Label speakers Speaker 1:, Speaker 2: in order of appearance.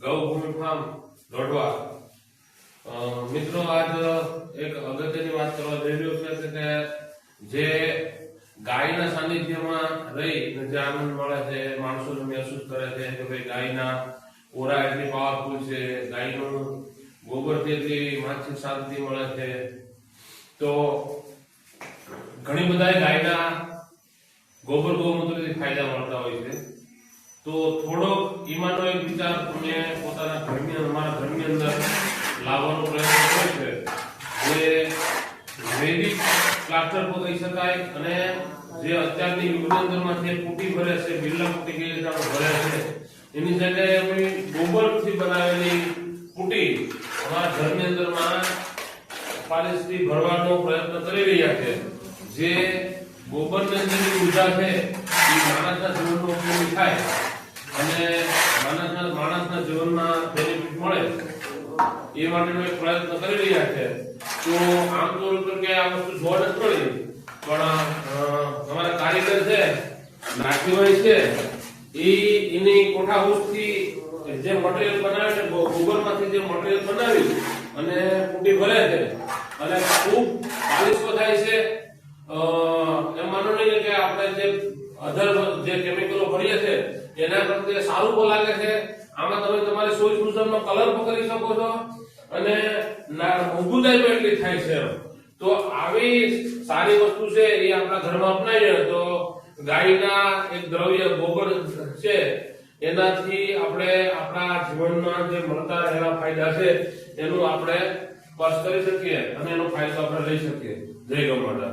Speaker 1: ગૌભૂમિ farm દોડવા। મિત્રો આજ એક અગત્યની વાત કરવા જઈ રહ્યો છે કે જે ગાયના સાનિધ્યમાં રહી જે આનંદ મળે છે, માણસોને મહેસૂસ કરે છે કે ભાઈ ગાયના ઓરા એટલી પાવરફુલ છે, ગાયનું ગોબરથી એટલી માનસિક શાંતિ મળે છે। તો ઘણી બધા ગાયના ગોબર ગૌમૂત્રથી ફાયદા મળતા હોય છે। તો થોડોક ઈમાનો એક વિચાર તમે પોતાના ઘરની અમારા ઘરની અંદર લાવવાનો પ્રયત્ન કર્યો છે, જે વૈદિક પ્લાસ્ટર કહી શકાય અને જે અત્યારની યુગની અંદરમાં જે પુટી ભરે છે, બિરલા પુટી કે રીતે ભરે છે, એની જગ્યાએ અમે ગોબરથી બનાવેલી પુટી અમારા ઘરની અંદરમાં પાલિશથી ભરવાનો પ્રયત્ન કરી રહ્યા છે। જે ગોબરની અંદરની ઉર્જા છે એ માણસના જીવનમાં ઉપયોગી થાય અને માણસના જીવનમાં બેનિફિટ મળે એ માટેનો એક પ્રયત્ન કરી રહ્યા છે। તો આમ તો કે આ વસ્તુ જોવા નથી મળી, પણ અમારા કારીગર છે નાથીભાઈ છે એની કોઠાહૂસથી જે મટીરીયલ બનાવે છે, ગોબરમાંથી જે મટીરીયલ બનાવી અને પુટી ભરે છે અને ખૂબ પાલિશ થાય છે। એમ માનો નહીં કે આપણે જે અધર જે કેમિકલો ભરીએ છે એના કરતા સારું પણ લાગે છે। આમાં તમે તમારી સોચ મુજબનો કલર પણ કરી શકો છો અને મજબૂતાઈ પણ એટલી થાય છે। તો આવી સારી વસ્તુ છે એ આપણા ઘરમાં અપનાવીએ તો ગાયના એક દ્રવ્ય ગોબર છે એનાથી આપણે આપણા જીવનમાં જે મળતા રહેલા ફાયદા છે એનું આપણે સ્પર્શ કરી શકીએ અને એનો ફાયદો આપણે લઈ શકીએ। જય ગૌ માતા।